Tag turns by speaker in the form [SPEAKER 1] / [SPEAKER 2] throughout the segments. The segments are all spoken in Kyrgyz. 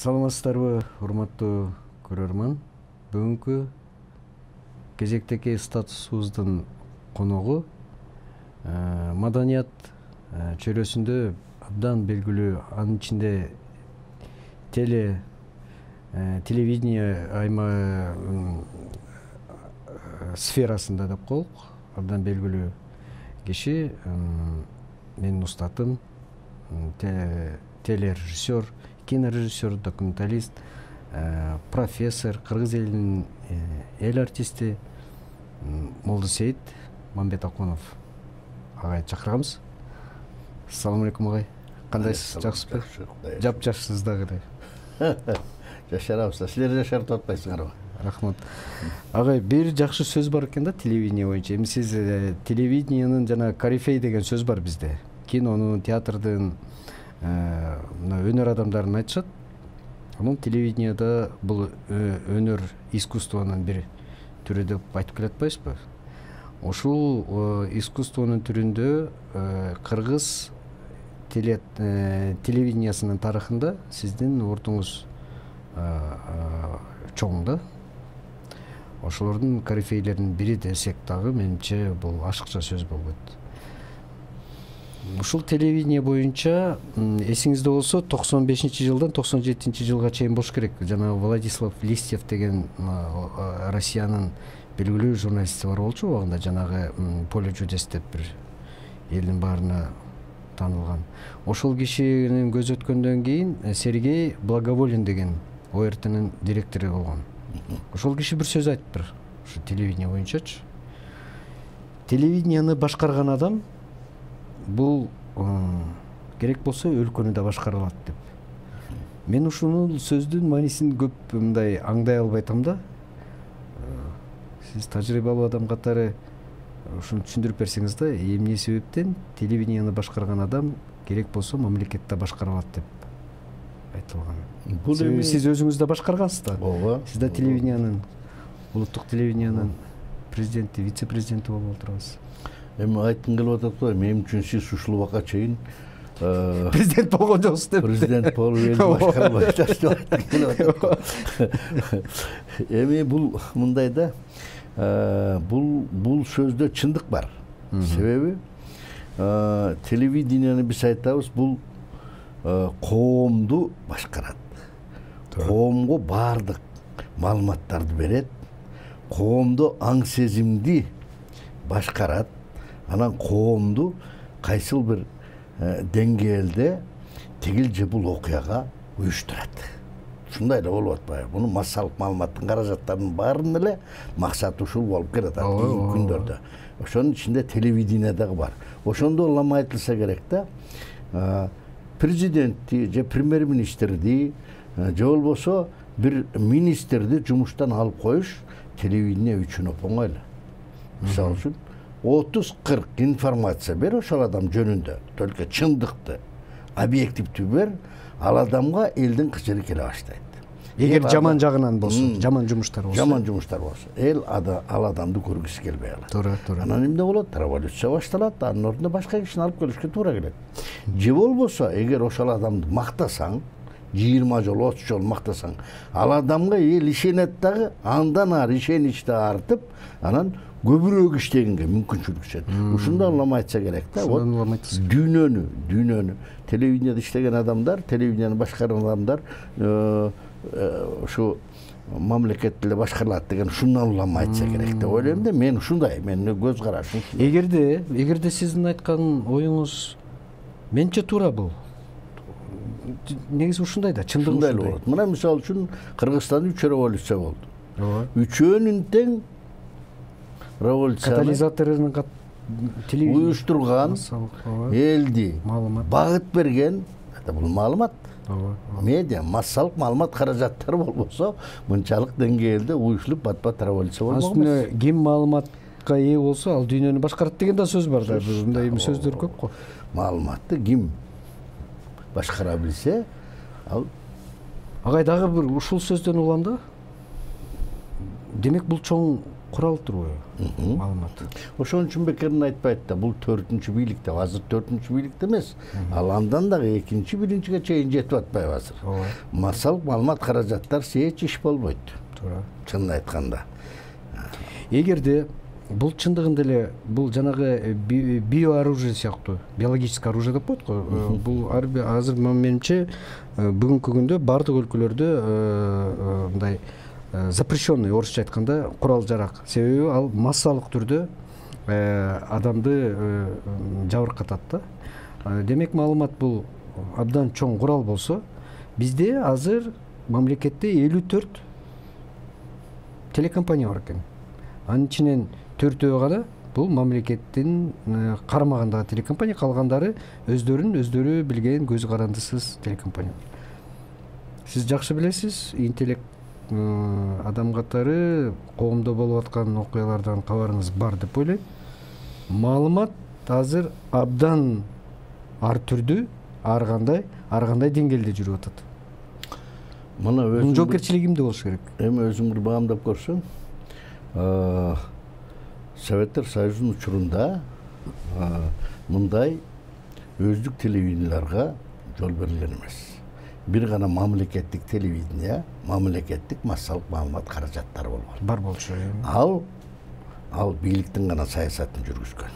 [SPEAKER 1] Саламатсыздарбы, урматтуу көрөрман. Бүгүнкү кезектеги статусубуздун коногу маданият чөйрөсүндө абдан белгилүү, анын ичинде телевидение сферасында деп коелук, абдан белгилүү киши, менин устатым, телережиссер, кинорежиссер, документалист, профессор, кыргыз элинин эл артисти Молдосейит Мамбетакунов агай чакырганбыз. Ассаламу алейкум агай. Кандайсыз, жакшысызбы? Жапжашсыз дагы.
[SPEAKER 2] Жашарабыз. Силер жашарып атпайсыңарбы?
[SPEAKER 1] Рахмат. Агай, бир жакшы сөз бар экен да телевидение боюнча. Эми сиз телевидениенин жана корифей деген сөз бар бизде. Кинонун, театрдын өнөр адамдарын айтышат. Анын телевидениеда бул өнөр искусствонун бир түрү деп айтып келе атпайсызбы? Ошол искусствонун түрүндө кыргыз телевидениясынын тарыхында сиздин ордуңуз чоң да. Ошолордун корифейлеринин бири десек дагы, менимче бул ашыкча сөз болбойт. Ушул телевидение боюнча эсиңизде болсо 95-жылдан 97-жылга чейин болуш керек. Жана Владислав Листьев деген Россиянын белгилүү журналисти бар болчу убагында, жанагы Поле чудес деп бир элдин баарына таанылган. Ошол кишинин көз өткөндөн кийин Сергей Благоволин деген ОРТнын директору болгон. Ошол киши бир сөз айтыптыр, ушу телевидение боюнчачы. Телевидениени башкарган адам бул керек болсо өлкөнү да башкара алат деп. Мен ушунун сөздүн маанисин көп мындай аңдай албай атам да. Сиз тажрыйбалуу адам катары ушуну түшүндүрүп берсеңиз да, эмне себептен телевидениени башкарган адам керек болсо мамлекетти башкара алат деп айтылган. Сиз өзүңүз да башкаргансыз да.
[SPEAKER 2] Ооба.
[SPEAKER 1] Сиз да телевидениенин, улуттук телевидениенин президенти, вице-президенти болуп отурасыз.
[SPEAKER 2] Эми айткым келип атат го, мен үчүн сиз ушул убакка чейин
[SPEAKER 1] президент болгон жоксуз деп.
[SPEAKER 2] Президент болуп элди башкара албайсыз деп айткым келип атат. Эми бул мындай да, бул сөздө чындык бар. Себеби телевидениени биз айтабыз, бул коомду башкарат. Коомго баардык маалыматтарды берет. Коомдо аң сезимди башкарат. Анан коомду кайсыл бир деңгээлде тигил же бул окуяга уюштурат. Ушундай эле болуп атпайбы? Муну массалык маалыматтын каражаттарынын баарынын эле максаты ушул болуп келатат кийинки күндөрдө. Ошонун ичинде телевидение дагы бар. Ошондо улам айтылса керек да, президентти же премьер-министрди же болбосо бир министрди жумуштан алып коюш телевидение үчүн оңой эле. Мисалы үчүн 30-40 информация бер ошол адам жөнүндө, только чындыкты, объективдүү бер, ал адамга элдин кычыры келе баштайт.
[SPEAKER 1] Эгер жаман жагынан болсо, жаман жумуштар болсо.
[SPEAKER 2] Жаман жумуштар болсо, эл ал адамды көргүсү келбей калат.
[SPEAKER 1] Туура.
[SPEAKER 2] Анан эмне болот? Революция башталат, анын ордуна башка кишини алып келишке туура келет. Же болбосо, эгер ошол адамды мактасаң, 20 жол, 30 жол мактасаң, ал адамга эл ишенет дагы, андан ары ишенич да артып, анан көбүрөөк иштегенге мүмкүнчүлүк түшөт. Ушунда улам айтса керек да. Дүйнөнү телевидениеде иштеген адамдар, телевидениени башкарган адамдар ушу мамлекет эле башкарылат деген ушундан улам айтса керек деп ойлойм да. Мен ушундай, менин көз карашым.
[SPEAKER 1] Эгерде сиздин айткан оюңуз менче туура бул. Негизи ушундай да, чындыгы ушундай
[SPEAKER 2] болот. Мына мисалы үчүн Кыргызстанда 3 революция болду. Үчөөнүн тең революция
[SPEAKER 1] катализаторун
[SPEAKER 2] уюштурган, элди багыт берген, бул маалымат. Медиа, массалык маалымат каражаттары болбосо, мынчалык деңгээлде уюшулуп бат-бат революция болмок.
[SPEAKER 1] Астына ким маалыматка ээ болсо, ал дүйнөнү башкарат деген да сөз бар да. Мындай сөздөр көп го.
[SPEAKER 2] Маалыматты ким башкара билсе, ал
[SPEAKER 1] агай дагы бир ушул сөздөн улам да. Демек бул чоң куралып турбайбы маалымат?
[SPEAKER 2] Ошон үчүн бекерин айтпайт да, бул 4-чү бийликте, азыр 4-чү бийликте эмес. Ал андан дагы 2-чи, 1-чиге чейин жетип атпайбы азыр. Массалык маалымат каражаттар эч иш болбойт.
[SPEAKER 1] Туура.
[SPEAKER 2] Чынын айтканда.
[SPEAKER 1] Эгерде бул чындыгында эле бул жанагы биооружие сыяктуу, биологическое оружие деп коет го. Бул азыр менимче бүгүнкү күндө бардык өлкөлөрдө мындай запрещенный, орусча айтканда, курал жарак. Себеби ал массалык түрдө адамды жабыркатат да. Демек маалымат бул абдан чоң курал болсо, бизде азыр мамлекетте 54 телекомпания бар экен. Анын ичинен 4-өө гана бул мамлекеттин карамагындагы телекомпания, калгандары өздөрү билген көзү карандысыз телекомпания. Сиз жакшы билесиз, интеллект адам катары коомдо болуп аткан окуялардан кабарыңыз бар деп ойлойм. Маалымат азыр абдан ар түрдүү, ар кандай деңгээлде жүрүп атат.
[SPEAKER 2] Мына
[SPEAKER 1] Мунун жоопкерчилиги кимде болуш керек?
[SPEAKER 2] Эми өзүң бир баамдап көрсөң, Советтер Союзунун учурунда мындай өздүк телевиденияларга жол берилген эмес. Бир гана мамлекеттик телевидение, мамлекеттик массалык маалымат каражаттары болгон.
[SPEAKER 1] Бар болчу.
[SPEAKER 2] Ал бийликтин гана саясатын жүргүзгөн.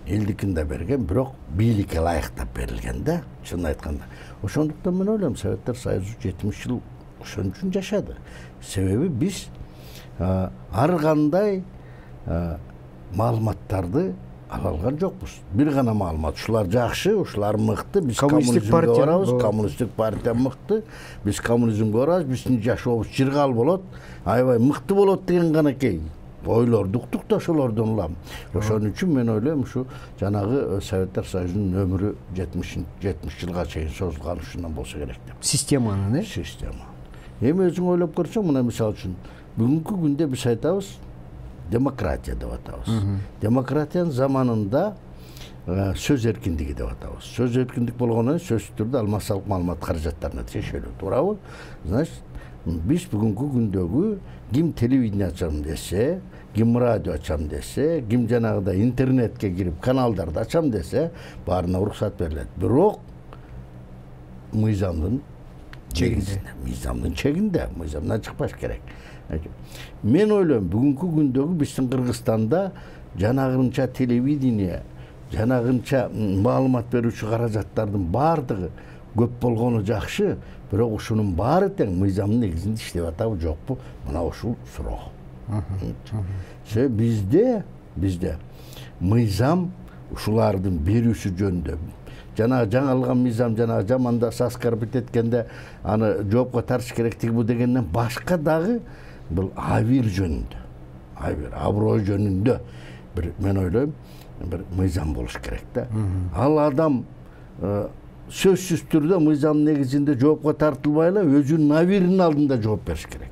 [SPEAKER 2] Элдикин да берген, бирок бийликке ылайыктап берилген да, чынын айтканда. Ошондуктан мен ойлойм, Советтер Союзу 70 жыл ошон үчүн жашады. Себеби биз ар кандай маалыматтарды ала алган жокпуз. Бир гана маалымат, ушулар жакшы, ушулар мыкты, биз коммунизмге барабыз, коммунисттик партия мыкты, биз коммунизмге барабыз, биздин жашообуз жыргал болот, аябай мыкты болот деген ганакей ойлорду уктук да ошолордон улам. Ошон үчүн мен ойлойм, ушу жанагы Советтер Союзунун өмүрү 70 жылга чейин созулган ушундан болсо керек деп.
[SPEAKER 1] Системанын,
[SPEAKER 2] Система. Эми өзүң ойлоп көрсөң, мына мисалы үчүн бүгүнкү күндө биз айтабыз демократия деп атабыз. Демократиянын заманында сөз эркиндиги деп атабыз. Сөз эркиндик болгондон сөзсүз түрдө ал массалык маалымат каражаттарына тиешелүү, туурабы? Значит, биз бүгүнкү күндөгү ким телевидение ачам десе, ким радио ачам десе, ким жанагыдай интернетке кирип каналдарды ачам десе, баарына уруксат берилет. Бирок мыйзамдын чегинде, мыйзамдан чыкпаш керек. Мен ойлойм, бүгүнкү күндөгү биздин Кыргызстанда жанагынча телевидение, жанагынча маалымат берүүчү каражаттардын баардыгы көп болгону жакшы, бирок ушунун баары тең мыйзамдын негизинде иштеп атабы, жокпу? Мына ушул суроо. Бизде мыйзам ушулардын берүүсү жөнүндө жанагы жаңылган мыйзам, жанагы жаманда аскарбит эткенде аны жоопко тартыш керектиги бу дегенден башка дагы бул абийир жөнүндө, аброй жөнүндө бир, мен ойлойм, бир мыйзам болуш керек да. Ал адам сөзсүз түрдө мыйзамдын негизинде жоопко тартылбай эле өзүнүн абийиринин алдында жооп бериш керек.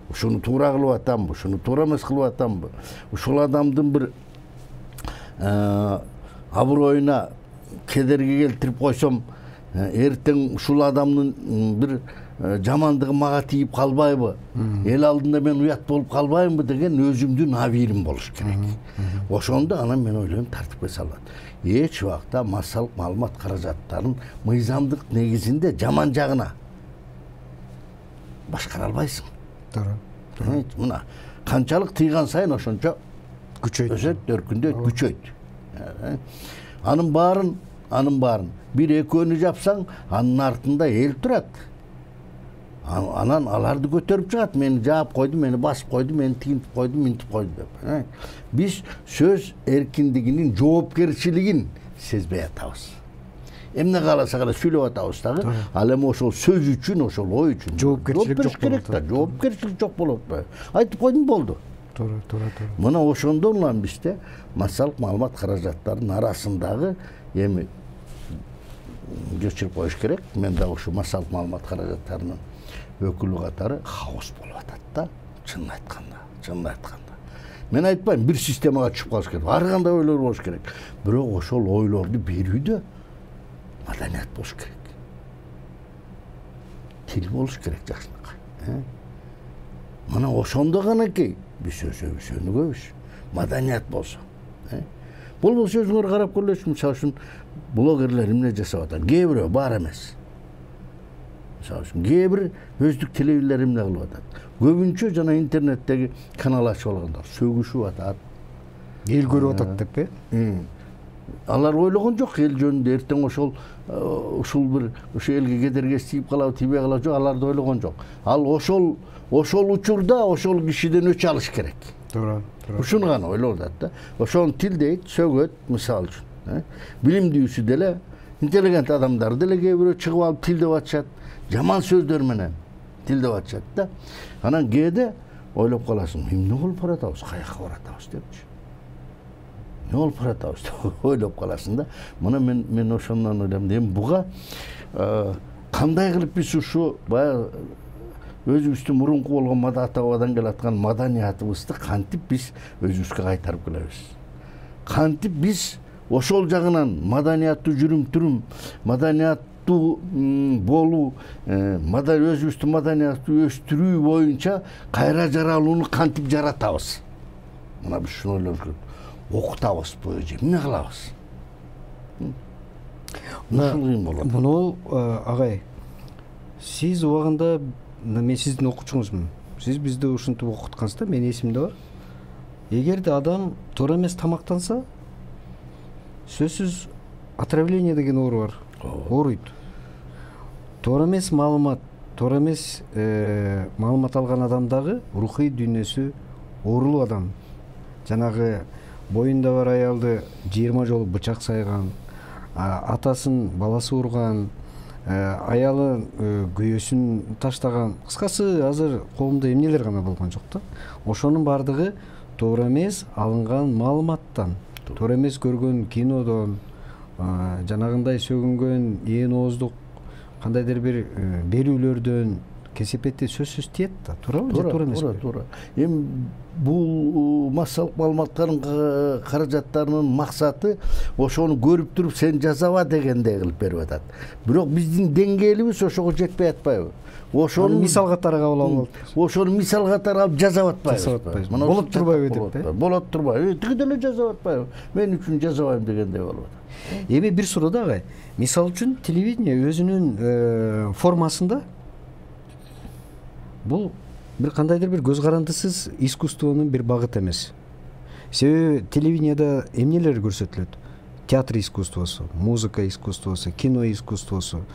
[SPEAKER 2] Ушуну туура кылып атамбы, ушуну туура эмес кылып атамбы? Ушул адамдын бир аброюна кедерги келтирип койсом, эртең ушул адамдын бир жамандыгы мага тийип калбайбы? Эл алдында мен уят болуп калбаймбы деген өзүмдүн абийирим болуш керек. Ошондо анан мен ойлойм тартипке салат. Эч убакта массалык маалымат каражаттарын мыйзамдык негизинде жаман жагына башкара албайсың.
[SPEAKER 1] Туура.
[SPEAKER 2] Мына канчалык тыйган сайын ошончо күчөйт, өсөт, өркүндөйт, күчөйт. Анын баарын бир экөөнү жапсаң, анын артында эл турат. Анан аларды көтөрүп чыгат, мени жаап койду, мени басып койду, мени тигинтип койду, минтип койду деп. Биз сөз эркиндигинин жоопкерчилигин сезбей атабыз. Эмне кааласак эле сүйлөп атабыз дагы, ал эми ошол сөз үчүн, ошол ой үчүн
[SPEAKER 1] жоопкерчилик жок
[SPEAKER 2] керек да, жоопкерчилик жок болуп атпайбы? Айтып койдум, болду.
[SPEAKER 1] Туура.
[SPEAKER 2] Мына ошондон улам бизде массалык маалымат каражаттарынын арасындагы эми кечирип коюш керек. Мен да ушу массалык маалымат каражаттарынын өкүлү катары хаос болуп атат да, чынын айтканда. Мен айтпайм бир системага түшүп калыш керек. Ар кандай ойлор болуш керек. Бирок ошол ойлорду берүүдө маданият болуш керек. Тил болуш керек жакшынакай. мына ошондо ганакей биз өсөбүз өнүгөбүз. Маданият болсо. Болбосо өзүңөр карап көрүлөсүз, мисалы үчүн блогерлер эмне жасап атат? Кээ бирөө бар эмес. Мисалы үчүн кээ бир өздүк телевизиялар эмне кылып атат? Көбүнчө жана интернеттеги канал ачып алгандар сөгүшүп атат.
[SPEAKER 1] Эл көрүп атат деп,
[SPEAKER 2] Алар ойлогон жок эл жөнүндө эртең ушул бир ошо элге кедергиси тийип калабы, тийбей калабы жок, аларды ойлогон жок. Ал ошол учурда ошол кишиден өч алыш керек.
[SPEAKER 1] Туура.
[SPEAKER 2] Ушуну гана ойлоп атат да. Ошону тилдейт, сөгөт, мисалы үчүн. Билимдүүсү деле, интеллигент адамдар деле кээ бирөө чыгып алып тилдеп атышат, жаман сөздөр менен тилдеп атышат да. Анан кээде ойлоп каласың, эмне болуп баратабыз, каяка баратабыз депчи. Не болуп баратабыз деп ойлоп каласың да. Мына мен ошондон ойлойм. Эми буга кандай кылып биз ушу баягы өзүбүздүн мурунку болгон ата-бабадан келаткан маданиятыбызды кантип биз өзүбүзгө кайтарып келебиз? Кантип биз ошол жагынан маданияттуу жүрүм-турум, маданияттуу болуу, өзүбүздүн маданияттуу өстүрүү боюнча кайра жаралууну кантип жаратабыз? Мына биз ушуну ойлонуш керек. Окутабызбы же эмне кылабыз?
[SPEAKER 1] Муну агай, сиз убагында мен сиздин окуучуңузмун. Сиз бизди ушинтип окуткансыз да, менин эсимде бар. Эгерде адам туура эмес тамактанса, сөзсүз отравление деген оору бар. Ооруйт. Туура эмес маалымат, туура эмес маалымат алган адамдагы рухий дүйнөсү оорулуу адам. Жанагы боюнда бар аялды 20 жолу бычак сайган, атасын баласы урган, аялы күйөөсүн таштаган. Кыскасы азыр коомдо эмнелер гана болгон жок да. Ошонун бардыгы туура эмес алынган маалыматтан, туура эмес көргөн кинодон, жанагындай сөгүнгөн ээн ооздук кандайдыр бир берүүлөрдөн кесепети сөзсүз тиет да. Туурабы же туура эмеспи?
[SPEAKER 2] Туура. Эми бул массалык маалыматтардын каражаттарынын максаты ошону көрүп туруп сен жазаба дегендей кылып берип атат. Бирок биздин деңгээлибиз ошого жетпей атпайбы? Ошону
[SPEAKER 1] мисал катары кабыл алып
[SPEAKER 2] атабыз. Ошону мисал катары алып жазап атпайбыз.
[SPEAKER 1] Болуп турбайбы деп.
[SPEAKER 2] Болот турбайбы? Тиги деле жазап атпайбы? Мен үчүн жазабайм дегендей болуп атат.
[SPEAKER 1] Эми бир суроо да агай. Мисал үчүн телевидение өзүнүн формасында бул бир кандайдыр бир көз карандысыз искусствонун бир багыты эмес. Себеби телевидениеда эмнелер көрсөтүлөт? Театр искусствосу, музыка искусствосу, кино искусствосу,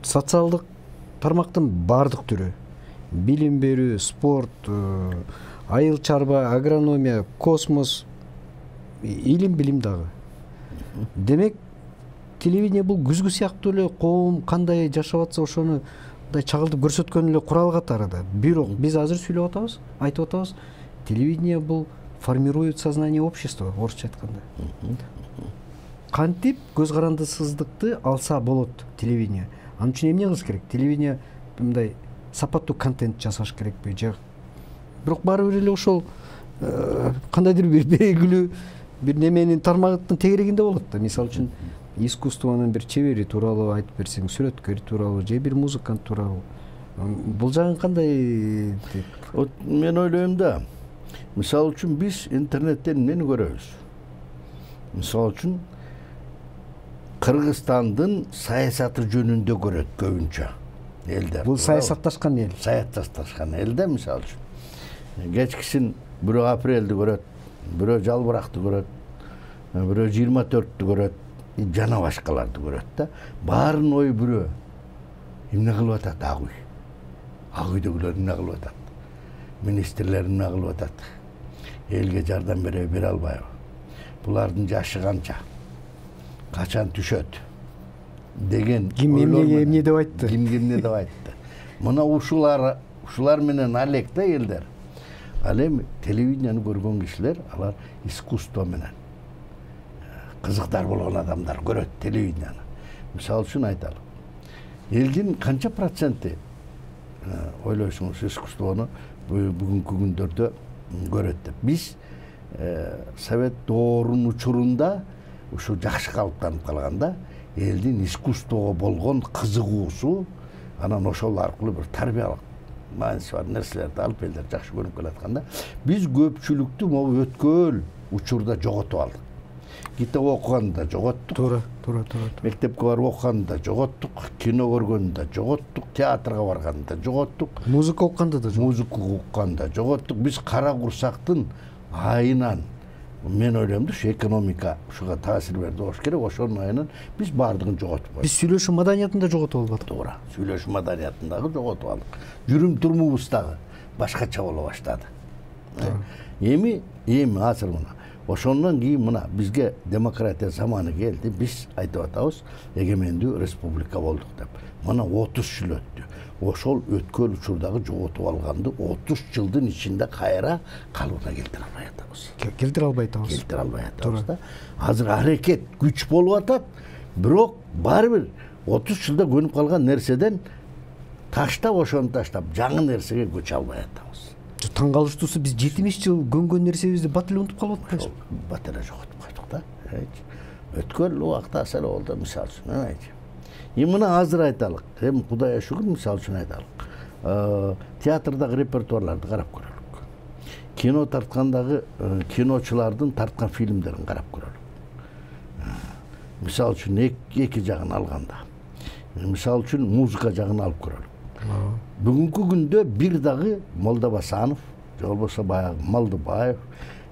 [SPEAKER 1] социалдык тармактын бардык түрү, билим берүү, спорт, айыл чарба, агрономия, космос, илим билим дагы. Демек телевидение бул күзгү сыяктуу эле коом кандай жашап атса ошону чагылтып көрсөткөн эле курал катары да. Бирок биз азыр сүйлөп атабыз, айтып атабыз, телевидение бул формирует сознание общества, орусча айтканда. Кантип көз карандысыздыкты алса болот телевидение? Анын үчүн эмне кылыш керек? Телевидение мындай сапаттуу контент жасаш керекпи же? Бирок баары бир эле ошол кандайдыр бир белгилүү бир неменин тармактын тегерегинде болот да. Мисалы үчүн искусствонун бир чебери тууралуу айтып берсең, сүрөткөр тууралуу же бир музыкант тууралуу. Бул жагын кандай?
[SPEAKER 2] Мен ойлойм да. Мисалы үчүн биз интернеттен эмнени көрөбүз? Мисалы үчүн Кыргызстандын саясаты жөнүндө көрөт көбүнчө элдер.
[SPEAKER 1] Бул саясатташкан эл.
[SPEAKER 2] Саясатташкан эл да, мисалы үчүн. Кечкисин бирөө апрелди көрөт, бирөө жалбыракты көрөт, бирөө 24-тү көрөт, жана башкаларды көрөт да. Баарынын ою бирөө. Эмне кылып атат ак үй? Ак үйдөгүлөр эмне кылып атат? Министрлер эмне кылып атат? Элге жардам береби, бере албайбы? Булардын жашы канча? Качан түшөт? Деген
[SPEAKER 1] ким эмне деп айтты?
[SPEAKER 2] Ким эмне деп айтты? Мына ушулар менен алек да элдер. Ал эми телевидениени көргөн кишилер, алар искусство менен кызыктар болгон адамдар көрөт телевидениени. Мисалы үчүн айталы. Элдин канча проценти ойлойсуңуз искусствону бүгүнкү күндөрдө көрөт деп? Биз Совет доорунун учурунда ушу жакшы калыптанып калганда элдин искусствого болгон кызыгуусу анан ошол аркылуу бир тарбиялык мааниси бар нерселерди алып элдер жакшы көрүнүп келатканда биз көпчүлүктү могу өткөл учурда жоготуп алдык. Китеп окуганда жоготтук.
[SPEAKER 1] Туура.
[SPEAKER 2] Мектепке барып окуганда жоготтук, кино көргөндө жоготтук, театрга барганда жоготтук,
[SPEAKER 1] музыка укканда да
[SPEAKER 2] жоготтук. Биз кара курсактын айынан мен ойлойм да, экономика ушуга таасир берди болуш керек. Ошонун айынан биз баардыгын жоготуп койдук.
[SPEAKER 1] Биз сүйлөшүү маданиятын да жоготуп албадык.
[SPEAKER 2] Туура. Сүйлөшүү маданиятын дагы жоготуп алдык. Жүрүм турумубуз дагы башкача боло баштады. Эми азыр мына ошондон кийин мына бизге демократия заманы келди. Биз айтып атабыз, эгемендүү республика болдук деп. Мына 30 жыл өттү. Ошол өткөл учурдагы жоготуп алганды 30 жылдын ичинде кайра калыбына келтире албай атабыз.
[SPEAKER 1] Келтире албай атабыз
[SPEAKER 2] да. Азыр аракет күч болуп атат, бирок баары бир 30 жылда көнүп калган нерседен таштап, ошону таштап, жаңы нерсеге көчө албай атабыз.
[SPEAKER 1] Таң калыштуусу биз 70 жыл көнгөн нерсебизди бат эле унутуп калып атпайбызбы?
[SPEAKER 2] Бат эле жоготуп койдук да. Өткөл убакта асал болду, мисалы үчүн. Мына азыр айталык, эми Кудайга шүгүр, мисалы үчүн айталык. Театрдагы репертуарларды карап көрөлүк. Кино тарткандагы киночулардын тарткан фильмдерин карап көрөлүк. Мисалы үчүн эки жагын алганда. Мисалы үчүн музыка жагын алып көрөлүк. Бүгүнкү күндө бир дагы Молдобасанов, же болбосо баягы Малдыбаев,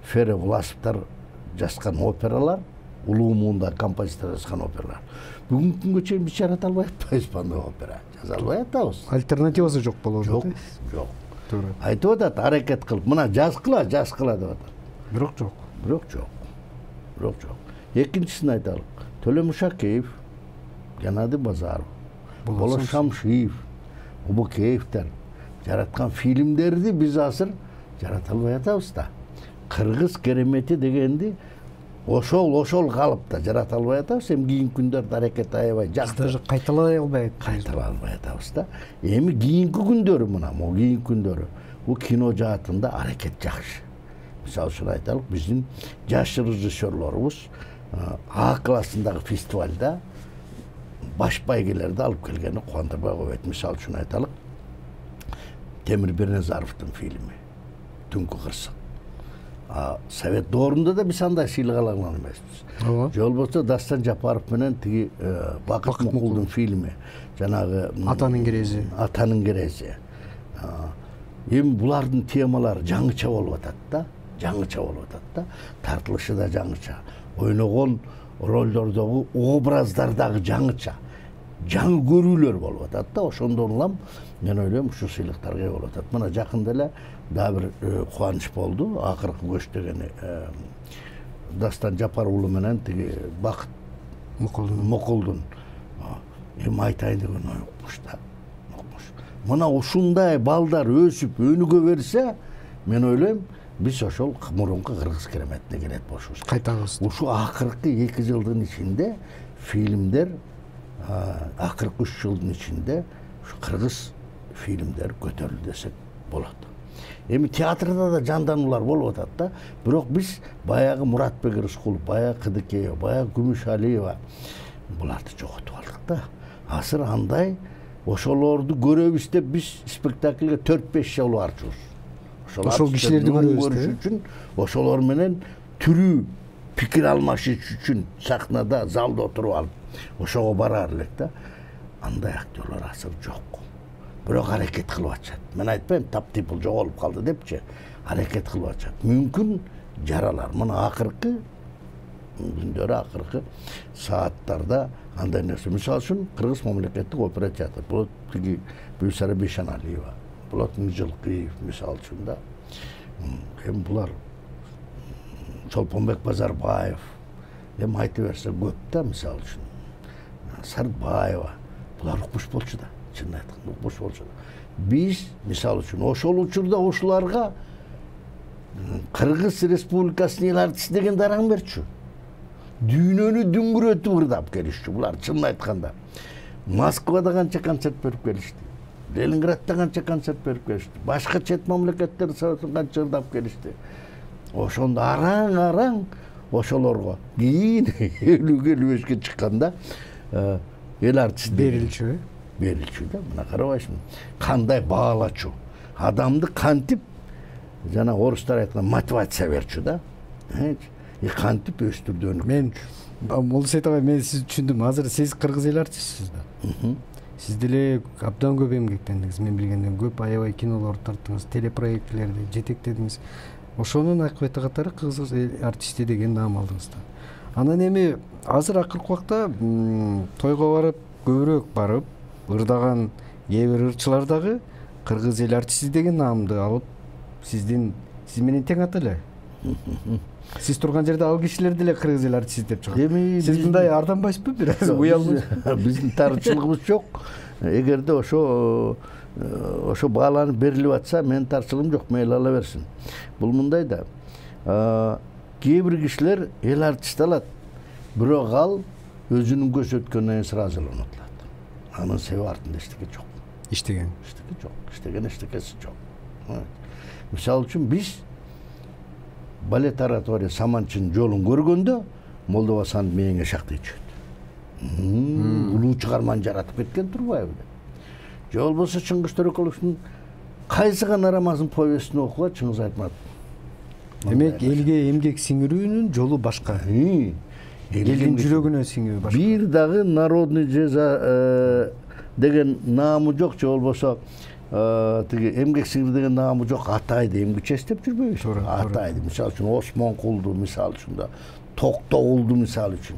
[SPEAKER 2] Фере Власовтар жазган опералар, улуу муунда композитор жазган опералар. Бүгүнкү күнгө чейин биз жарата албай атпайбыз андай опера. Жаза албай атабыз.
[SPEAKER 1] Альтернативасы жок болот.
[SPEAKER 2] Жок. Туура. Айтып атат, аракет кылып, мына жазгыла деп атат.
[SPEAKER 1] Бирок
[SPEAKER 2] жок. Экинчисин айталык. Төлө Мушакеев, Геннадий Базаров, Болот Шамшиев, Убукеевтер жараткан фильмдерди биз азыр жарата албай атабыз да. Кыргыз керемети дегенди ошол калыпта жарата албай атабыз. Эми кийинки күндөрдө аракет аябай жакты.
[SPEAKER 1] Даже кайталай албай
[SPEAKER 2] атабыз да. Эми кийинки күндөрү мына, кийинки күндөрү бул кино жаатында аракет жакшы. Мисалы үчүн айталык, биздин жаш режиссерлорубуз А классындагы фестивалда баш байгелерди алып келгени кубандырбай койбойт. Мисалы үчүн айталык, Темир Берназаровдун фильми Түнкү кырсык. Совет доорунда да биз андай сыйлык алган эмеспиз. Же болбосо Дастан Жапаров менен тиги Бакыт Мукулдун фильми, жанагы
[SPEAKER 1] Атанын керези.
[SPEAKER 2] Эми булардын темалары жаңыча болуп атат да. Тартылышы да жаңыча. Ойногон ролдордогу образдар дагы жаңыча. Жаңы көрүүлөр болуп атат да. Ошондон улам мен ойлойм ушу сыйлыктарга болуп атат. Мына жакында эле дагы бир кубаныч болду. Акыркы көч дегени Дастан Жапар уулу менен тиги Бакыт Мукулдун эми айтайын деген ой укмуш. Мына ушундай балдар өсүп өнүгө берсе, мен ойлойм биз ошол мурунку кыргыз кереметине келет болушубуз.
[SPEAKER 1] Кайтабыз.
[SPEAKER 2] Ушу акыркы 2 жылдын ичинде фильмдер, акыркы 3 жылдын ичинде ушу кыргыз фильмдер көтөрүлдү десек болот. Эми театрда да жандануулар болуп атат да. Бирок биз баягы Муратбек Рыскулов, баягы Кыдыкеева, баягы Күмүшалиева буларды жоготуп алдык да. Азыр андай ошолорду көрөбүз деп биз спектакльге 4-5 жыл барчубуз.
[SPEAKER 1] Ошол кишилерди көрөбүз
[SPEAKER 2] үчүн, ошолор менен түрүү пикир алмашыш үчүн сахнада, залда отуруп алып, ошого барар элек да. Андай актерлор азыр жок. Бирок аракет кылып атышат. Мен айтпайм таптипыл жоголуп калды депчи, аракет кылып атышат. Мүмкүн жаралар. Мына акыркы күндөрү, акыркы сааттарда андай нерсе. Мисалы үчүн Кыргыз мамлекеттик опера театры, бул тиги Гүлсара Бейшаналиева, Болот Мыңжылкыев, мисалы үчүн да. Эми булар Чолпонбек Базарбаев, эми айтып берсе көп да, мисалы үчүн Сартбаева, булар укмуш болчу да, чынын айтканда укмуш болчу да. Биз мисалы үчүн ошол учурда ошоларга Кыргыз Республикасынын эл артисти деген дараң берчү. Дүйнөнү дүңгүрөтүп ырдап келишчү булар, чынын айтканда. Москвада канча концерт берип келишти. Ленинградда канча концерт берип келишти. Башка чет мамлекеттерде канча ырдап келишти. Ошондо араң ошолорго кийин 50-55-ке чыкканда эл артист берилчү да. Мына карабайсыңбы? Кандай баалачу. адамды кантип жана орустар айткан мотивация берчү да. Кантип өстүрдү.
[SPEAKER 1] Мен Молдосейит агай, мен сизди түшүндүм. Азыр сиз кыргыз эл артисисиз да. Сиз деле абдан көп эмгектендиңиз. Мен билгенден көп аябай кинолорду тарттыңыз, телепроектлерди жетектедиңиз. Ошонун акыбети катары кыргыз артисти деген наам алдыңыз да. Анан эми азыр акыркы убакта тойго барып, көбүрөөк барып, ырдаган кээ бир ырчылар дагы кыргыз эл артисти деген наамды алып, сиз менен тең ата эле. Сиз турган жерде ал кишилер деле кыргыз эл артисти деп чыгат. Сиз мындай арданбайсызбы? Бир аз уялмы?
[SPEAKER 2] Биздин тарчылыгыбыз жок. Эгерде ошо бааланып берилип атса, менин тарчылыгым жок, мейли ала берсин. Бул мындай да. Кээ бир кишилер эл артисти алат, бирок ал өзүнүн көрсөткөнүнөн сразу эле унутулат. Анын себеби артында эчтеке жок. Эчтеке жок. Эчтекеси жок. Мисалы үчүн биз балет оратория Саманчынын жолун көргөндө Молдова Сан мээңе шактый чыгат. Улуу чыгарманы жаратып кеткен турбайбы деп. Же болбосо Чыңгыз Төрөкуловдун кайсы Нарамазын повестин окуга Чыңгыз Айтматов.
[SPEAKER 1] Демек элге эмгек сиңирүүнүн жолу башка. Элдин жүрөгүнө сиңүү башка.
[SPEAKER 2] Бир дагы народный жаза деген наамы жок, же болбосо тиги эмгек сиңир деген наамы жок. Атайды эмгиче иштеп жүрбөйбүз. Атайды. Мисалы үчүн Осмонкулду, мисалы үчүн да Токтогулду мисалы үчүн.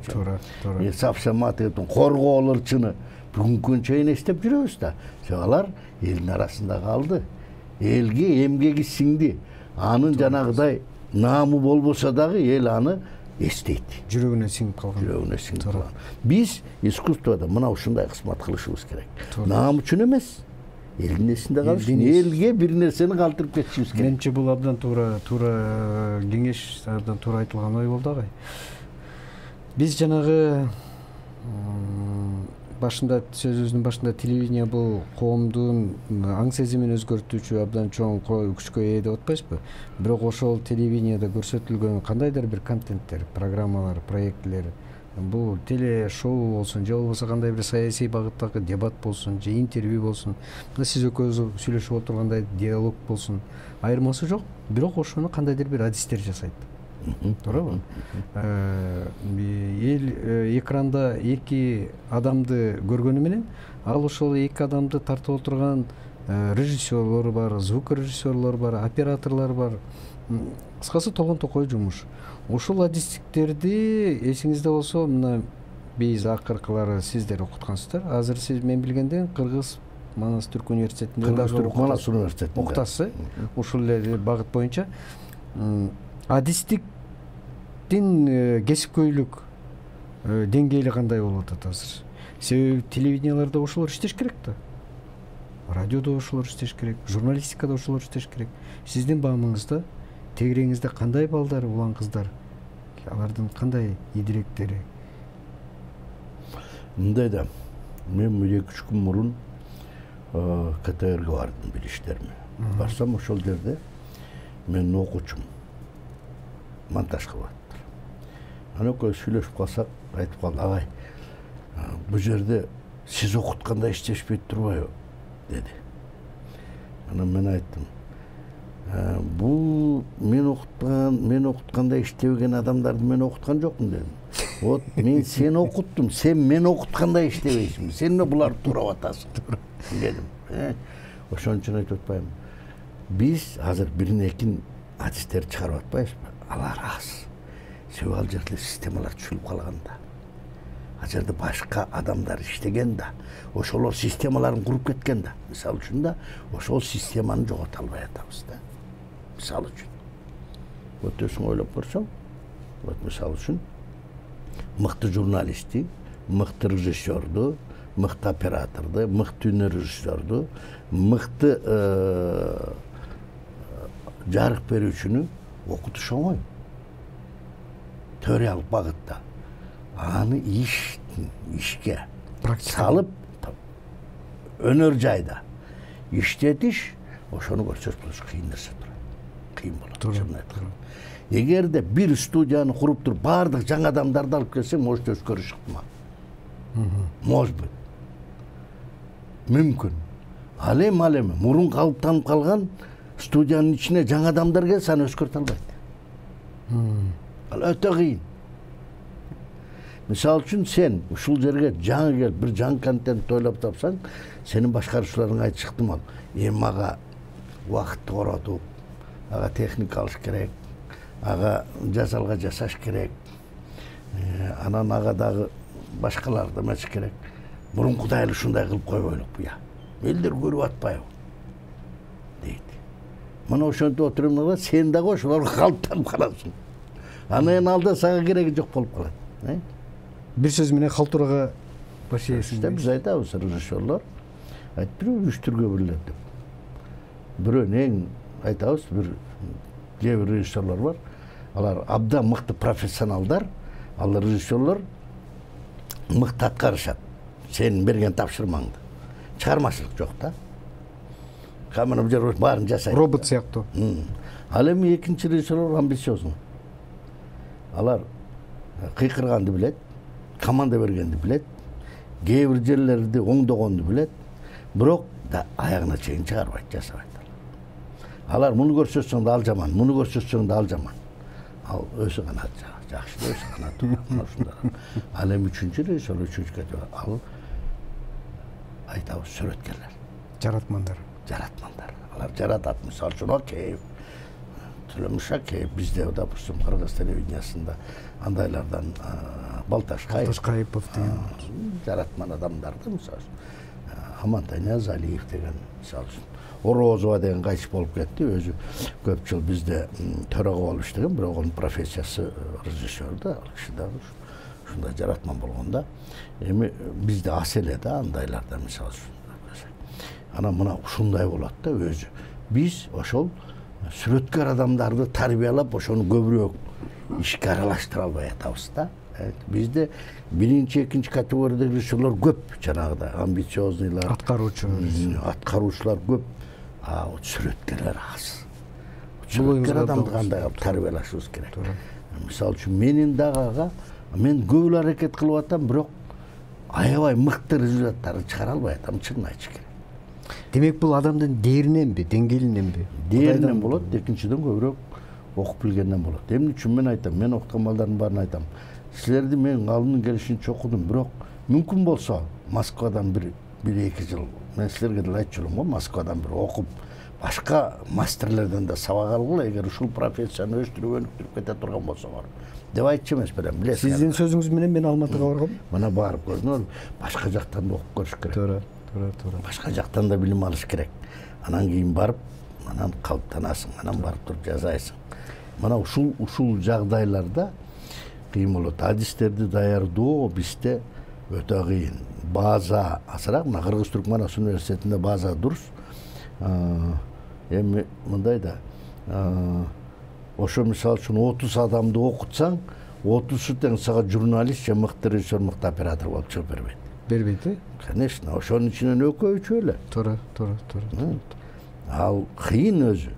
[SPEAKER 1] Туура.
[SPEAKER 2] Совсем атыптын Коргоол ырчыны бүгүнкү күнгө чейин иштеп жүрөбүз да. Алар элдин арасында калды. Элге эмгеги сиңди. Анын жанагыдай наамы болбосо дагы эл аны эстейт.
[SPEAKER 1] Жүрөгүнө сиңип калган.
[SPEAKER 2] Биз искусствода мына ушундай кызмат кылышыбыз керек. Наам үчүн эмес, элдин эсинде калыш, элге бир нерсени калтырып кетишибиз керек.
[SPEAKER 1] Менимче бул абдан туура кеңеш, абдан туура айтылган ой болду агай. Биз жанагы башында сөзүбүздүн башында телевидение бул коомдун аң сезимин өзгөртүүчү абдан чоң күчкө ээ деп атпайсызбы? Бирок ошол телевидениеде көрсөтүлгөн кандайдыр бир контенттер, программалар, проектлер, бул телешоу болсун, же болбосо кандай бир саясий багыттагы дебат болсун, же интервью болсун, сиз экөөбүз сүйлөшүп отургандай диалог болсун, айырмасы жок. Бирок ошону кандайдыр бир адистер жасайт. Туурабы? Эл экранда эки адамды көргөнү менен ал ошол эки адамды тартып отурган режиссерлор бар, звукорежиссерлор бар, операторлор бар. Кыскасы толгон токой жумуш. Ушул адистиктерди эсиңизде болсо, мына биз акыркылары сиздер окуткансыздар. Азыр сиз мен билгенден Кыргыз Манас Түрк университетинде окутасыз. Ушул эле багыт боюнча адистиктин кесипкөйлүк деңгээли кандай болуп атат азыр? Себеби телевиденияларда ошолор иштеш керек да. Радиодо ошолор иштеш керек, журналистикада ошолор иштеш керек. Сиздин баамыңызда, тегереңизде кандай балдар, улан кыздар? Алардын кандай идиректери?
[SPEAKER 2] Мындай да, мен 2-3 күн мурун КТРге бардым, билиштерме. Барсам ошол жерде менин окуучум монтаж кылып. Аны экөөбүз сүйлөшүп калсак, айтып калды, агай, бул жерде сиз окуткандай иштешпейт турбайбы? Деди. Анан мен айттым, бул мен окуткандай иштебеген адамдарды мен окуткан жокмун дедим. Вот мен сени окуттум, сен мени окуткандай иштебейсиң. Сен эмне буларды туурап атасың? Дедим. Ошон үчүн айтып атпаймынбы? Биз азыр бирин-экин адистер чыгарып атпайбызбы? Алар аз. Себеби ал жерде системалар түшүлүп калган да. Ал жерде башка адамдар иштеген да. Ошолор системаларын куруп кеткен да. Мисалы үчүн да, ошол системаны жогото албай атабыз да. Мисалы үчүн. Вот өзүң ойлоп көрсөң, вот мисалы үчүн мыкты журналистти, мыкты режиссерду, мыкты операторду, мыкты режиссерду, мыкты жарык берүүчүнү окутуш оңой. Теориялык багытта. Аны ишке салып, өнөр жайда иштетиш, ошону көрсөтүш кыйын нерсе турат. Кыйын болот. Эгерде бир студияны куруп туруп, бардык жаңы адамдарды алып келсең, может өзгөрүш чыкма. Может быть. Мүмкүн. Ал эми мурун калыптанып калган студиянын ичине жаңы адамдар келсе аны өзгөртө албайт. Ал өтө кыйын. Мисалы үчүн сен ушул жерге жаңы келип бир жаңы контент ойлоп тапсаң, сенин башкаруучуларың айтышы ыктымал. Ага убакытты коротуп, ага техника алыш керек, ага жасалга жасаш керек. Анан ага дагы башкаларды эмес керек. Мурункудай эле ушундай кылып койбойлукпу я. Элдер көрүп атпайбы? Дейт. Мына ошентип отуруп да сен дагы ошолорго калыптанып каласың. Анын алда сага кереги жок болуп калат.
[SPEAKER 1] Бир сөз менен халтурага баш ийесиң.
[SPEAKER 2] Биз айтабыз режиссерлор, бирөө 3 түргө бөлүнөт деп. Бирөө эң айтабыз бир режиссерлор бар. Алар абдан мыкты профессионалдар, ал режиссерлор мыкты аткарышат. Сенин берген тапшырмаңды. Чыгармачылык жок да. Камера бир баарын жасайт.
[SPEAKER 1] Робот сыяктуу.
[SPEAKER 2] Ал эми экинчи режиссерлор амбициозный. Алар кыйкырганды билет, команда бергенди билет, кээ бир жерлерди оңдогонду билет, бирок да аягына чейин чыгарбайт, жасабайт. Алар муну көрсөтсөң да ал жаман, муну көрсөтсөң да ал жаман. Ал өзү гана жакшы, өзү гана туура ушундай. Ал эми үчүнчү режиссер, үчүнчү категория ал айтабыз сүрөткерлер.
[SPEAKER 1] Жаратмандар.
[SPEAKER 2] Алар жаратат. Мисалы үчүн окей. Төлөмүш Акеев бизде, допустим, Кыргыз телевидениясында андайлардан Балташ
[SPEAKER 1] Кайыпов деген
[SPEAKER 2] жаратман адамдарды, мисалы үчүн Амантай Ниязалиев деген, мисалы үчүн Орозова деген кайтыш болуп кетти, өзү көп жыл бизде төрага болуп иштеген, бирок анын профессиясы режиссер да, ал киши дагы ушундай жаратман болгон да. Эми бизде аз эле да андайларда, мисалы үчүн. Анан мына ушундай болот да өзү. Биз ошол сүрөткөр адамдарды тарбиялап, ошону көбүрөөк ишке аралаштыра албай атабыз да. Бизде биринчи, экинчи категориядагы режиссерлор көп, жанагыдай амбициозныйлар, аткаруучулар көп, а сүрөткерлер аз. Сүрөткөр адамды кандай кылып тарбиялашыбыз керек. Мисалы үчүн менин дагы мен көп эле аракет кылып атам, бирок аябай мыкты результаттарды чыгара албай атам, чынын айтыш керек.
[SPEAKER 1] Демек бул адамдын дээриненби, деңгээлиненби?
[SPEAKER 2] Дээринен болот, экинчиден көбүрөөк окуп билгенден болот. Эмне үчүн мен айтам, мен окуткан балдардын баарын айтам. Силерди мен галымдын келишинче окудум, бирок мүмкүн болсо Москвадан бир 2 жыл, мен силерге деле айтчу элем го, Москвадан бир окуп, башка мастерлерден да сабак алгыла, эгер ушул профессияны өстүрүп өнүктүрүп кете турган болсоңор. Деп айтчу эмес белем, билесиң.
[SPEAKER 1] Сиздин сөзүңүз менен мен Алматыга баргам.
[SPEAKER 2] Мына барып көрдүңөр, башка жактан да окуп көрүш керек.
[SPEAKER 1] Туура.
[SPEAKER 2] Башка жактан да билим алыш керек. Анан кийин барып, анан калыптанасың, анан барып туруп жазайсың. Мына ушул жагдайларда кыйын болот. Адистерди даярдоо бизде өтө кыйын. База азыраак, мына Кыргыз-Түркманас университетинде база дурус. Эми мындай да, ошо мисалы үчүн 30 адамды окутсаң, 30-ы тең сага журналист же мыкты режиссер, мыкты оператор болуп чыгып бербейт.
[SPEAKER 1] Бербейт,
[SPEAKER 2] Конечно, ошонун ичинен экөө-үчөө эле.
[SPEAKER 1] Туура.
[SPEAKER 2] Ал кыйын өзү.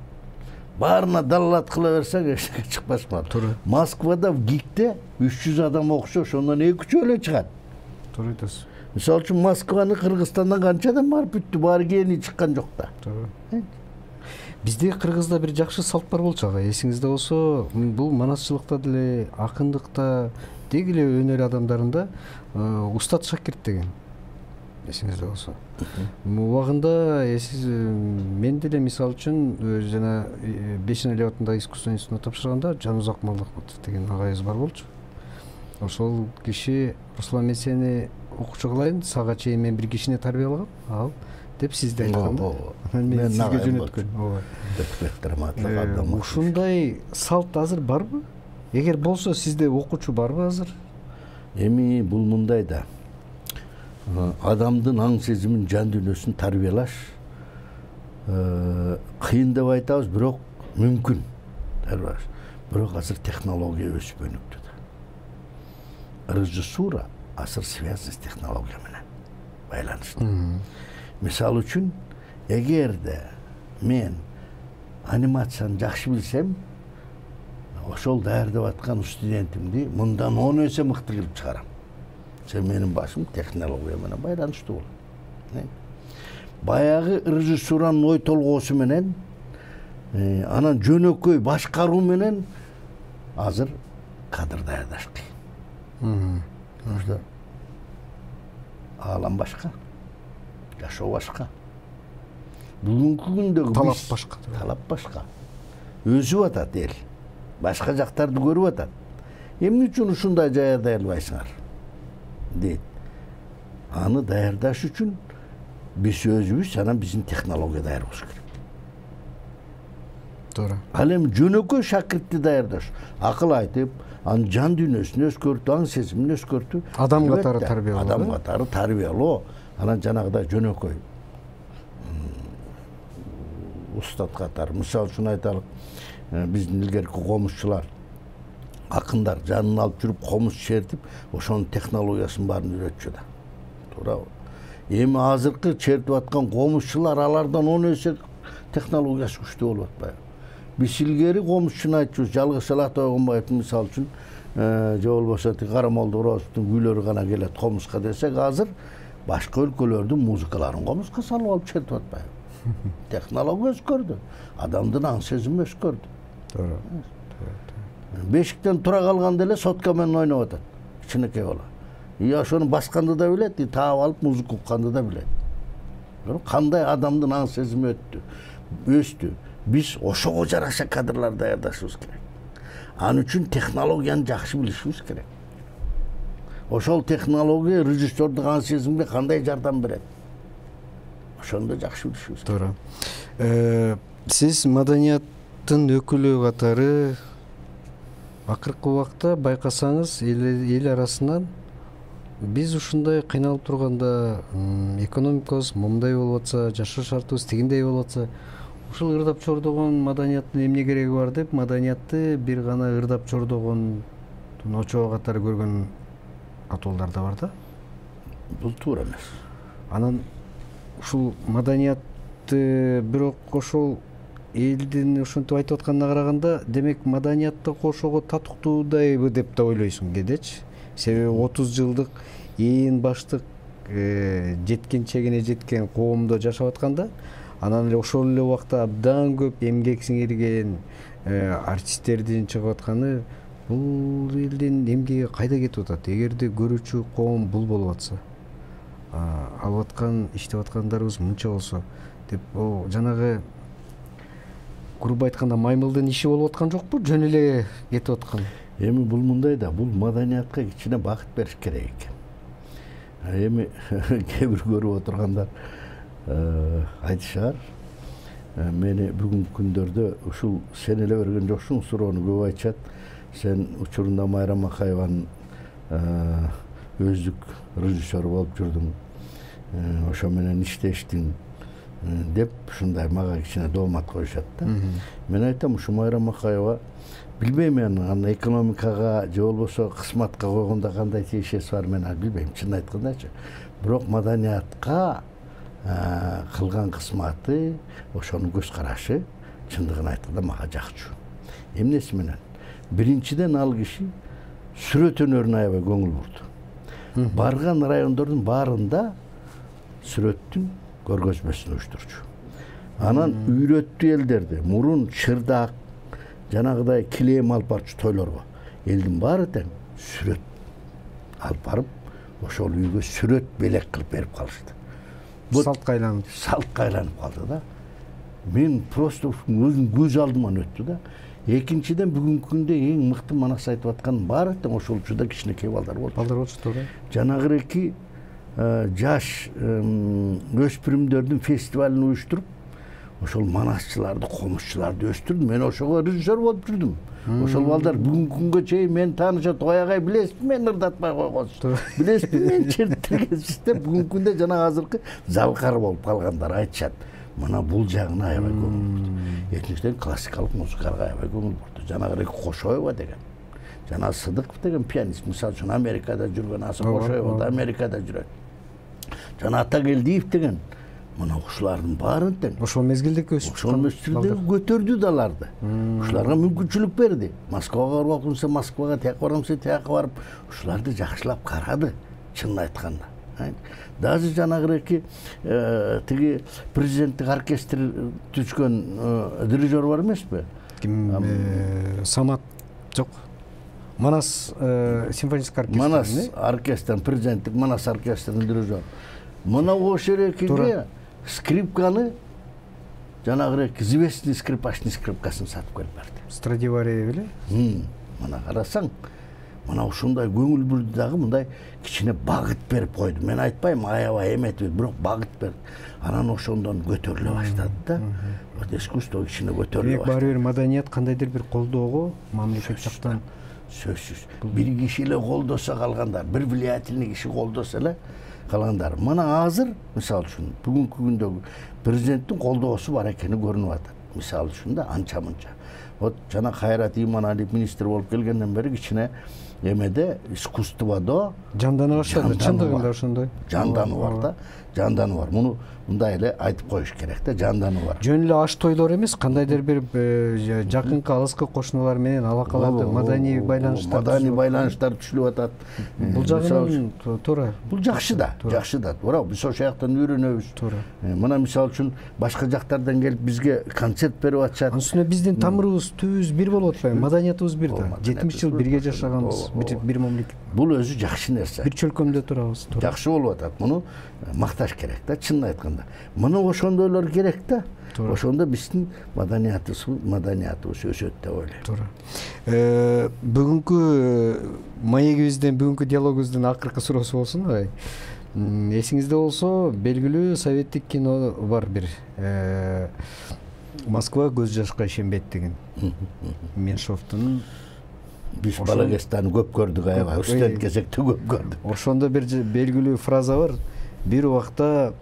[SPEAKER 2] Баарына далалат кыла берсең, эчтеке чыкпаш бар. Москвада в ГИКте 300 адам окуса, ошондон 2-3 эле чыгат.
[SPEAKER 1] Туура айтасыз.
[SPEAKER 2] Мисалы үчүн Москваны Кыргызстандан канча адам барып бүттү, баары кээни чыккан жок да.
[SPEAKER 1] Бизде Кыргызда бир жакшы салт бар болчу ага. Эсиңизде болсо, бул манасчылыкта деле, акындыкта, деги эле өнөр адамдарында устат шакирт деген. Эсиңизде болсо. Убагында мен деле мисалы үчүн жана Бешин Элебатында искусство институтуна тапшырганда Жанузак Малдахметов деген агайыбыз бар болчу. Ошол киши Руслан, мен сени окуучу кылайын, сага чейин мен бир кишини тарбиялагам, ал деп сизди айткан да. Мен сизге жөнөткөн. Ушундай салт азыр барбы? Эгер болсо, сизде окуучу барбы азыр?
[SPEAKER 2] Эми бул мындай да. Адамдын аң сезимин, жан дүйнөсүн тарбиялаш кыйын деп айтабыз, бирок мүмкүн. Бирок азыр технология өсүп өнүктү да. Режиссура азыр связан с технология менен байланыштуу. Мисалы үчүн, эгерде мен анимацияны жакшы билсем, ошол даярдап аткан студентимди мындан 10 эсе мыкты кылып чыгарам. Менин башым технология менен байланыштуу болот. баягы режиссуранын ой толгоосу менен анан жөнөкөй башкаруу менен азыр кадр даярдаш кыйын. Аалам башка, жашоо башка. Бүгүнкү күндөгү
[SPEAKER 1] талап башка.
[SPEAKER 2] Талап башка. Өзүп атат эл. Башка жактарды көрүп атат. Эмне үчүн ушундай даярдай албайсыңар? Дейт. Аны даярдаш үчүн биз өзүбүз анан биздин технология даярыбыз керек.
[SPEAKER 1] Туура.
[SPEAKER 2] Ал эми жөнөкөй шакиртти даярдаш, акыл айтып, анын жан дүйнөсүн өскөртүү, аң сезимин өскөртүү.
[SPEAKER 1] Адам катары тарбиялоо.
[SPEAKER 2] Адам катары тарбиялоо. Анан жанагыдай жөнөкөй устат катары. Мисалы үчүн айталык, биздин илгерки комузчулар, акындар жанын алып жүрүп комуз чертип, ошонун технологиясын баарын үйрөтчү да. Туурабы? Эми азыркы чертип аткан комузчулар алардан 10 эсе технологиясы күчтүү болуп атпайбы? Биз илгери комузчуну айтчубуз, жалгыз эле Ата Ойгонбаевдин мисалы үчүн же болбосо Карамолду Орозовдун күйлөрү гана келет комузга десек, азыр башка өлкөлөрдүн музыкаларын комузга салып алып чертип атпайбы? Технология өскөрдү, адамдын аң сезими өскөрдү.
[SPEAKER 1] Туура.
[SPEAKER 2] Бешиктен тура калганда эле сотка менен ойноп атат. Кичинекей бала. Ошону басканды да билет, таап алып музыка укканды да билет. Кандай адамдын аң сезими өстү. Биз ошого жараша кадрлар даярдашыбыз керек. Ал үчүн технологияны жакшы билишибиз керек. Ошол технология режиссердук аң сезимге кандай жардам берет? Ошондо жакшы билишибиз керек.
[SPEAKER 1] Туура. Сиз маданияттын өкүлү катары акыркы убакта байкасаңыз эл арасынан биз ушундай кыйналып турганда, экономикабыз мындай болуп атса, жашоо шартыбыз тигиндей болуп атса, ушул ырдап чордогон маданияттын эмне кереги бар деп, маданиятты бир гана ырдап чордогон очоо катары көргөн атуулдар да бар да.
[SPEAKER 2] Бул туура эмес.
[SPEAKER 1] Анан ушул маданиятты бирок ошол элдин ошентип айтып атканына караганда, демек маданиятты ошого татыктуудайбы деп да ойлойсуң кедечи. Себеби 30 жылдык ээн баштык жеткенчегине жеткен коомдо жашап атканда, анан эле ошол эле убакта абдан көп эмгек сиңирген артисттердин чыгып атканы, бул элдин эмгеги кайда кетип атат? Эгерде көрүүчү коом бул болуп атса, алып аткан, иштеп аткандарыбыз мынча болсо деп, жанагы грубо айтканда маймылдын иши болуп аткан жокпу? Жөн эле кетип аткан.
[SPEAKER 2] Эми бул мындай да, бул маданиятка кичине багыт бериш керек экен. Эми кээ бир көрүп отургандар айтышар, мени бүгүнкү күндөрдө ушул сен эле берген жоксуң суроону көп айтышат. Сен учурунда Майрам Акаеванын өздүк режиссеру болуп жүрдүң, ошо менен иштештиң деп ушундай мага кичине доомат коюшат да. Мен айтам, ушу Майрам Акаева билбейм, мен аны экономикага же болбосо кызматка койгондо кандай тиешеси бар, мен билбейм, чын айткандачы. Бирок маданиятка кылган кызматы, ошонун көз карашы чындыгын айтканда мага жакчу. Эмнеси менен? Биринчиден ал киши сүрөт өнөрүнө аябай көңүл бурду. Барган райондордун баарында сүрөттүн көргөзмөсүн уюштурчу. Анан үйрөттү элдерди. Мурун чырдак, жанагыдай килем алып барчу тойлорго. Элдин баары тең сүрөт алып барып, ошол үйгө сүрөт белек кылып берип калышты.
[SPEAKER 1] Салтка
[SPEAKER 2] айланып калды да. Мен просто өзүм көз алдыман өттү да. Экинчиден бүгүнкү күндө эң мыкты манас айтып аткан баары тең ошол учурда кичинекей балдар болчу.
[SPEAKER 1] Туура.
[SPEAKER 2] Жанагыреки жаш өспүрүмдөрдүн фестивалын уюштуруп, ошол манасчыларды, комузчуларды өстүрдүм. Мен ошого режиссер болуп жүрдүм. Ошол балдар бүгүнкү күнгө чейин мен таанышат. Оягай билесизби, мен ырдатпай койгонсуз. Билесизби, мен чертиргенсиз деп бүгүнкү күндө жана азыркы залкар болуп калгандар айтышат. Мына бул жагына аябай көңүл бурду. Экинчиден классикалык музыкага аябай көңүл бурду. Жанагы Кошоева деген, жана Сыдыков деген пианист, мисалы үчүн Америкада жүргөн, Аса Кошоева да Америкада жүрөт. Жана Атагелдиев деген, мына ушулардын баарын тең
[SPEAKER 1] ошол мезгилдеги
[SPEAKER 2] ошол мезгилде көтөрдү да аларды. Ушуларга мүмкүнчүлүк берди. Москвага барып, Москвага, тияка барамса тияка барып, ушуларды жакшылап карады, чынын айтканда. Даже жанагыреки тиги президенттик оркестр түшкөн дирижер бар эмеспи?
[SPEAKER 1] Ким? Самат жок. Манас симфонический оркестр.
[SPEAKER 2] Манас оркестрин, президенттик Манас оркестринин дирижеру. Мына ошол эрекиге скрипканы жанагыреки известный скрипачный скрипкасын сатып келип берди.
[SPEAKER 1] Страдивари беле?
[SPEAKER 2] Мына карасаң, мына ушундай көңүл бурду дагы мындай кичине багыт берип койду. Мен айтпайм аябай эметип, бирок багыт берди. Анан ошондон көтөрүлө баштады да. Вот искусство кичине көтөрүлө баштады.
[SPEAKER 1] Баары бир маданият кандайдыр бир колдоого мамлекет жактан
[SPEAKER 2] сөзсүз. Бир киши эле колдоса калгандар, бир влиятельный киши колдоса эле калгандар. Мына азыр, мисалы үчүн, бүгүнкү күндөгү президенттин колдоосу бар экени көрүнүп атат. Мисалы үчүн да анча-мынча. Вот жана Кайрат Иманалиев министр болуп келгенден бери кичине эмеде искусстводо
[SPEAKER 1] жандана баштады. Чындыгында ошондой.
[SPEAKER 2] Жандануу бар да. Жандануу бар. Муну мындай эле айтып коюш керек да, жандануу бар.
[SPEAKER 1] Жөн эле аш тойлор эмес, кандайдыр бир жакынкы алыскы кошуналар менен алакаларды, маданий
[SPEAKER 2] байланыштар түшүлүп атат.
[SPEAKER 1] Бул жагынан туура.
[SPEAKER 2] Бул жакшы да, жакшы да. Туура, биз ошол жактан үйрөнөбүз.
[SPEAKER 1] Туура.
[SPEAKER 2] Мына мисалы үчүн башка жактардан келип бизге концерт берип атышат.
[SPEAKER 1] Анын үстүнө биздин тамырыбыз, түбүбүз бир болуп атпайбы? Маданиятыбыз бир да. 70 жыл бирге жашаганбыз, бир мамлекет.
[SPEAKER 2] Бул өзү жакшы нерсе.
[SPEAKER 1] Бир чөлкөмдө турабыз.
[SPEAKER 2] Жакшы болуп атат. Муну макташ керек да, чынын айтканда. Мына ошондойлор керек да. Ошондо биздин маданиятыбыз өсөт деп ойлойм.
[SPEAKER 1] Туура. Бүгүнкү маегибизден, бүгүнкү диалогубуздун акыркы суроосу болсун агай. Эсиңизде болсо, белгилүү советтик кино бар бир. Москва көз жашка ишенбейт деген. Меншовдун
[SPEAKER 2] биз бала кезден көп көрдүк, аябай студент кезекте көп көрдүк.
[SPEAKER 1] Ошондо бир белгилүү фраза бар. Бир убакта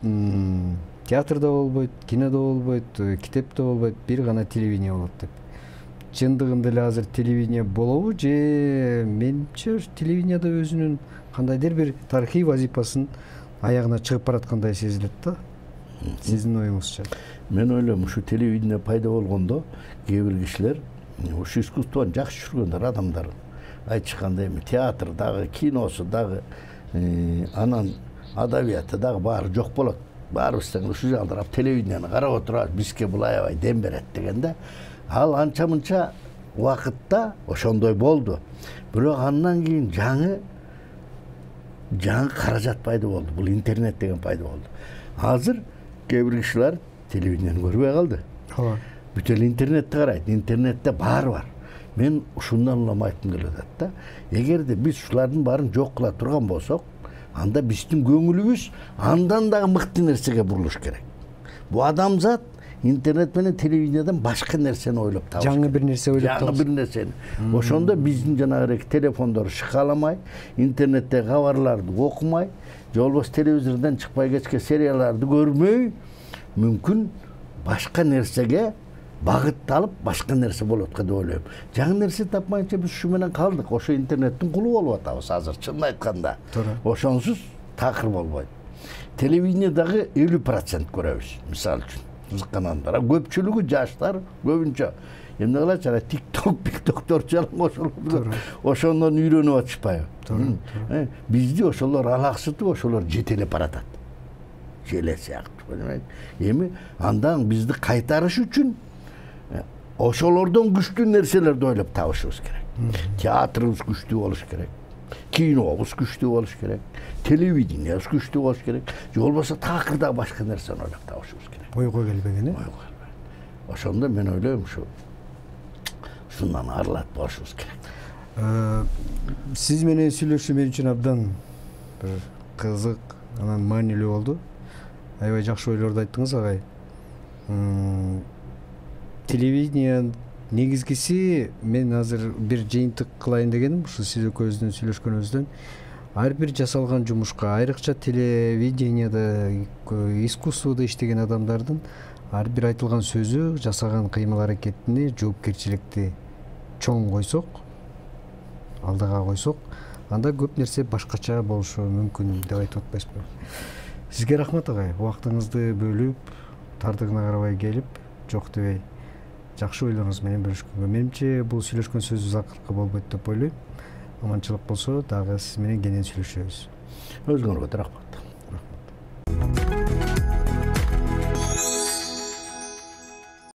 [SPEAKER 1] театрда болбойт, кинодо болбойт, китепте болбойт, бир гана телевидение болот деп. Чындыгында эле азыр телевидение болобу же менимче телевидениеде өзүнүн кандайдыр бир тарыхый вазифасын аягына чыгып бараткандай сезилет да. Сиздин оюңузча?
[SPEAKER 2] Мен ойлойм, ушу телевидение пайда болгондо кээ бир кишилер ушу искусствону жакшы жүргөндөр адамдар айтышкандай эми театр дагы, киносу дагы, анан адабияты дагы баары жок болот. Баарыбыз тең ушу жалдырап телевидениени карап отурабыз, бизге бул аябай дем берет дегенде, ал анча-мынча убакытта ошондой болду. Бирок андан кийин жаңы каражат пайда болду. Бул интернет деген пайда болду. Азыр кээ бир кишилер телевидениени көрбөй калды. Бүт эле интернетти карайт. Интернетте баары бар. Мен ушундан улам айткым келип атат да. Эгерде биз ушулардын баарын жок кыла турган болсок, анда биздин көңүлүбүз андан дагы мыкты нерсеге бурулуш керек. Бу адамзат интернет менен телевидениеден башка нерсени ойлоп табыш.
[SPEAKER 1] Жаңы бир нерсе ойлоп табыш.
[SPEAKER 2] Жаңы бир нерсени. Ошондо биздин жанагы телефондор шыкаламай, интернетте кабарларды окумай, же болбосо телевизордон чыкпай кечке серияларды көрмөй, мүмкүн башка нерсеге багытталып башка нерсе болот деп ойлойм. Жаңы нерсе тапмайынча биз ушу менен калдык. Ошо интернеттин кулу болуп атабыз азыр, чынын айтканда. Ошонсуз такыр болбойт. Телевидение дагы 50% көрөбүз, мисалы үчүн. Кызыккандар. Көпчүлүгү жаштар көбүнчө эмне кылат? Тиктоктор жалаң ошолор. Ошондон үйрөнүп атышпайбы? Бизди ошолор алаксытып, ошолор жетелеп баратат. Желе сыяктуу, понимаете? Эми андан бизди кайтарыш үчүн ошолордон күчтүү нерселерди ойлоп табышыбыз керек. Театрыбыз күчтүү болуш керек. Кинобуз күчтүү болуш керек. Телевидениебиз күчтүү болуш керек. Же болбосо такырда башка нерсени ойлоп табышыбыз керек.
[SPEAKER 1] Ойго келбеген,
[SPEAKER 2] Ойго келбеген. Ошондо мен ойлойм, ушундан арылат болушубуз керек.
[SPEAKER 1] Сиз менен сүйлөшүү мен үчүн абдан кызык, анан маанилүү болду. Аябай жакшы ойлорду айттыңыз, агай. Телевидение негизгиси, мен азыр бир жыйынтык кылайын дегеним, ушу сиз экөөбүздүн сүйлөшкөнүбүздөн, ар бир жасалган жумушка, айрыкча телевидениеде, искусстводо иштеген адамдардын ар бир айтылган сөзү, жасаган кыймыл аракетине жоопкерчиликти чоң койсок, алдыга койсок, анда көп нерсе башкача болушу мүмкүн деп айтып атпайсызбы? Сизге рахмат, агай. Убактыңызды бөлүп, тардыгына карабай келип, жок дебей жакшы ойлоруңуз менен бөлүшкөнгө. Менимче бул сүйлөшкөн сөзүбүз акыркы болбойт деп ойлойм. Аманчылык болсо дагы сиз менен кенен сүйлөшөбүз.
[SPEAKER 2] Өзүңөргө рахмат.